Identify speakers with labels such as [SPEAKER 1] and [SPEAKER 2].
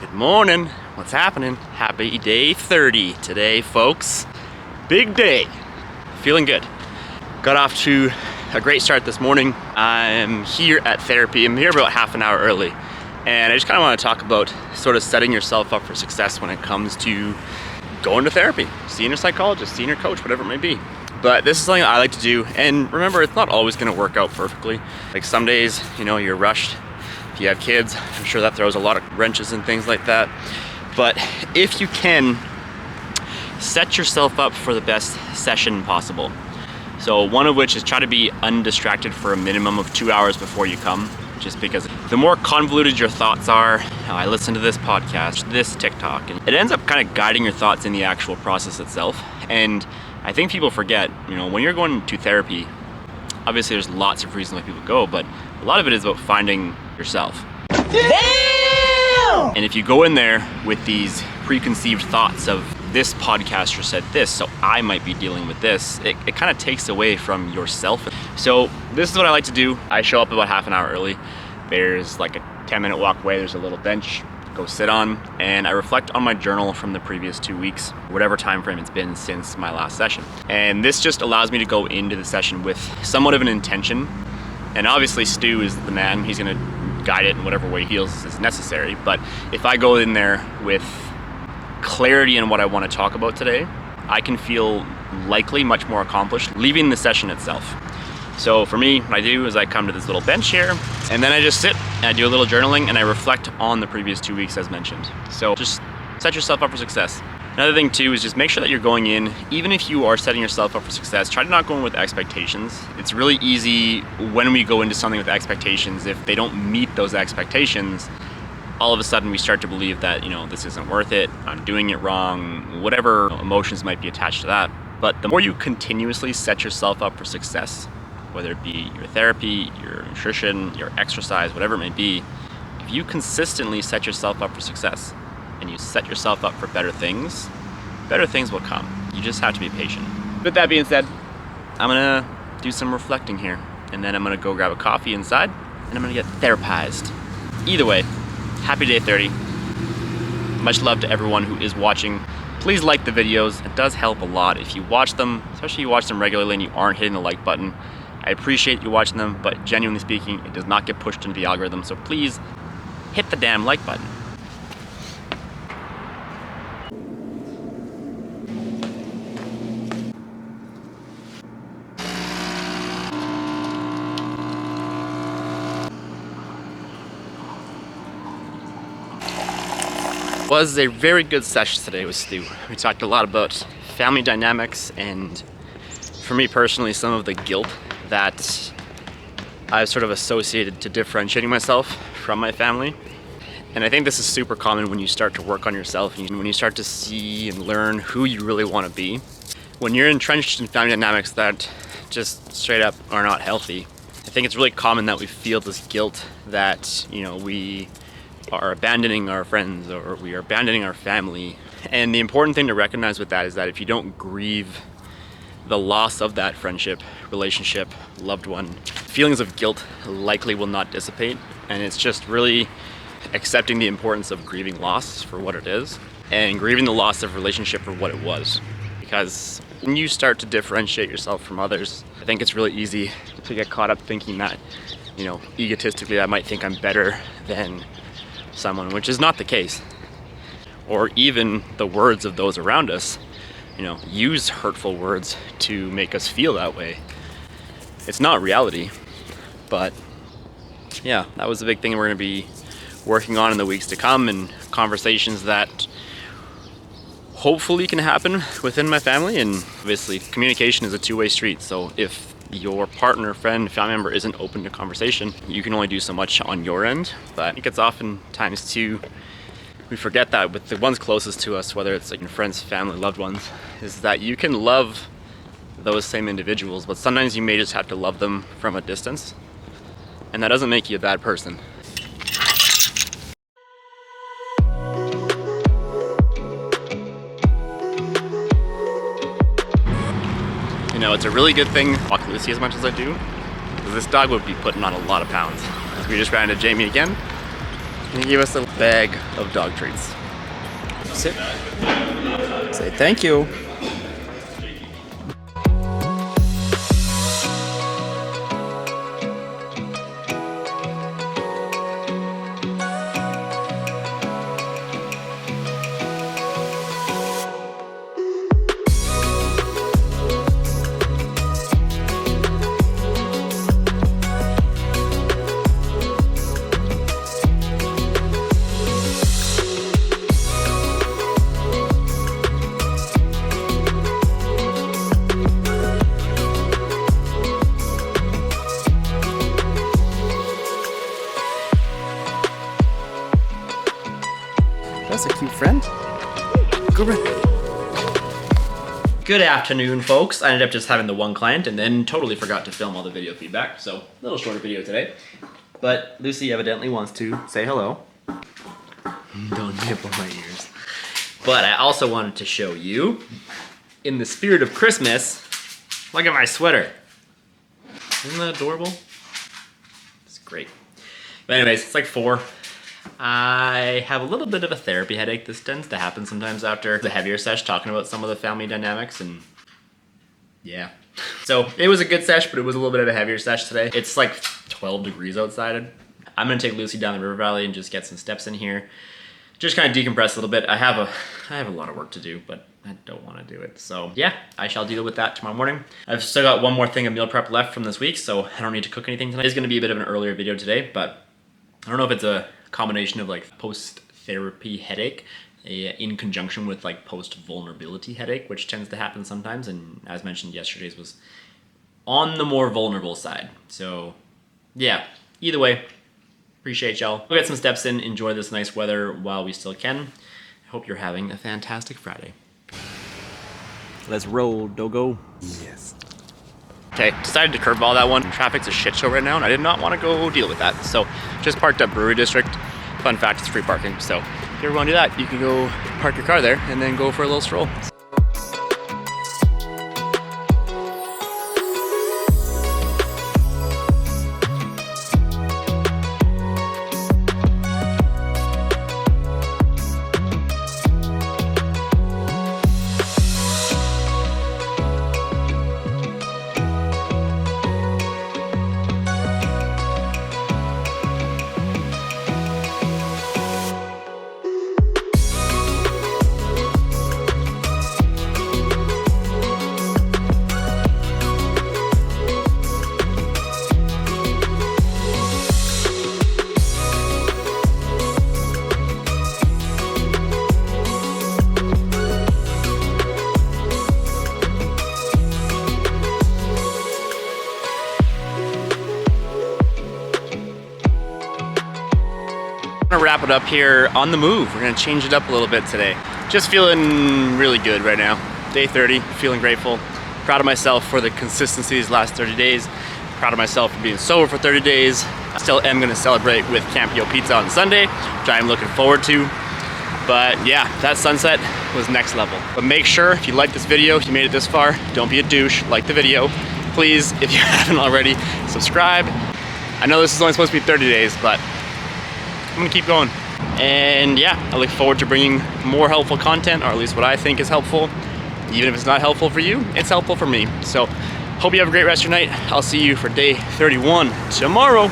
[SPEAKER 1] Good morning. What's happening? Happy day 30 today, folks. Big day. Feeling good. Got off to a great start this morning. I'm here at therapy. I'm here about half an hour early. And I just kind of want to talk about sort of setting yourself up for success when it comes to going to therapy, seeing a psychologist, seeing your coach, whatever it may be. But this is something I like to do. And remember, it's not always going to work out perfectly. Like some days, you're rushed. If you have kids, I'm sure that throws a lot of wrenches and things like that. But if you can, set yourself up for the best session possible. So one of which is try to be undistracted for a minimum of 2 hours before you come, just because the more convoluted your thoughts are, I listen to this podcast, this TikTok, and it ends up kind of guiding your thoughts in the actual process itself. And I think people forget, when you're going to therapy, obviously there's lots of reasons why people go, but a lot of it is about finding yourself. Damn! And if you go in there with these preconceived thoughts of this podcaster said this, so I might be dealing with this, it kind of takes away from yourself. So this is what I like to do. I show up about half an hour early. There's like a 10-minute walk away. There's a little bench, go sit on, and I reflect on my journal from the previous 2 weeks, whatever time frame it's been since my last session. And this just allows me to go into the session with somewhat of an intention. And obviously Stu is the man. He's gonna guide it in whatever way he feels is necessary. But if I go in there with clarity in what I want to talk about today, I can feel likely much more accomplished leaving the session itself. So for me, what I do is I come to this little bench here, and then I just sit and I do a little journaling and I reflect on the previous 2 weeks as mentioned. So just set yourself up for success. Another thing too is just make sure that you're going in, even if you are setting yourself up for success, try to not go in with expectations. It's really easy when we go into something with expectations, if they don't meet those expectations, all of a sudden we start to believe that, this isn't worth it, I'm doing it wrong, whatever emotions might be attached to that. But the more you continuously set yourself up for success, whether it be your therapy, your nutrition, your exercise, whatever it may be, if you consistently set yourself up for success and you set yourself up for better things will come. You just have to be patient. With that being said, I'm gonna do some reflecting here, and then I'm gonna go grab a coffee inside, and I'm gonna get therapized. Either way, happy day 30. Much love to everyone who is watching. Please like the videos. It does help a lot if you watch them, especially if you watch them regularly and you aren't hitting the like button. I appreciate you watching them, but genuinely speaking, it does not get pushed into the algorithm, so please hit the damn like button. Was a very good session today with Stu. We talked a lot about family dynamics and, for me personally, some of the guilt that I've sort of associated to differentiating myself from my family. And I think this is super common when you start to work on yourself and when you start to see and learn who you really want to be. When you're entrenched in family dynamics that just straight up are not healthy, I think it's really common that we feel this guilt that, we are abandoning our friends or we are abandoning our family. And the important thing to recognize with that is that if you don't grieve the loss of that friendship, relationship, loved one, feelings of guilt likely will not dissipate. And it's just really accepting the importance of grieving loss for what it is and grieving the loss of relationship for what it was. Because when you start to differentiate yourself from others, I think it's really easy to get caught up thinking that, egotistically I might think I'm better than someone, which is not the case. Or even the words of those around us, use hurtful words to make us feel that way. It's not reality, but yeah, that was a big thing we're going to be working on in the weeks to come, and conversations that hopefully can happen within my family. And obviously communication is a two-way street, so if your partner, friend, family member isn't open to conversation, you can only do so much on your end. But I think it's oftentimes too, we forget that with the ones closest to us, whether it's like friends, family, loved ones, is that you can love those same individuals, but sometimes you may just have to love them from a distance, and that doesn't make you a bad person. It's a really good thing I walk Lucy as much as I do, because this dog would be putting on a lot of pounds. We just ran into Jamie again. And he gave us a bag of dog treats. Sit. Say thank you. That's a cute friend. Good afternoon, folks. I ended up just having the one client and then totally forgot to film all the video feedback, so a little shorter video today. But Lucy evidently wants to say hello. Don't nibble my ears. But I also wanted to show you, in the spirit of Christmas, look at my sweater. Isn't that adorable? It's great. But anyways, it's like 4. I have a little bit of a therapy headache. This tends to happen sometimes after the heavier sesh, talking about some of the family dynamics, and yeah. So it was a good sesh, but it was a little bit of a heavier sesh today. It's like 12 degrees outside. I'm gonna take Lucy down the river valley and just get some steps in here. Just kind of decompress a little bit. I have a lot of work to do, but I don't want to do it. So yeah, I shall deal with that tomorrow morning. I've still got one more thing of meal prep left from this week, so I don't need to cook anything tonight. It's gonna be a bit of an earlier video today, but I don't know if it's a combination of like post-therapy headache in conjunction with like post-vulnerability headache, which tends to happen sometimes, and as mentioned, yesterday's was on the more vulnerable side. So yeah, either way, appreciate y'all. We'll get some steps in, enjoy this nice weather while we still can. I hope you're having a fantastic Friday. Let's roll, Dogo. Yes. Okay, decided to curveball that one. Traffic's a shit show right now, and I did not want to go deal with that. So, just parked up Brewery District. Fun fact, it's free parking. So, if you ever want to do that, you can go park your car there and then go for a little stroll. Gonna wrap it up here on the move. We're gonna change it up a little bit today. Just feeling really good right now. Day 30, feeling grateful. Proud of myself for the consistency these last 30 days. Proud of myself for being sober for 30 days. I still am gonna celebrate with Campio Pizza on Sunday, which I'm looking forward to. But yeah, that sunset was next level. But make sure, if you like this video, if you made it this far, don't be a douche, like the video. Please, if you haven't already, subscribe. I know this is only supposed to be 30 days, but I'm gonna keep going. And yeah, I look forward to bringing more helpful content, or at least what I think is helpful. Even if it's not helpful for you, it's helpful for me. So hope you have a great rest of your night. I'll see you for day 31 tomorrow.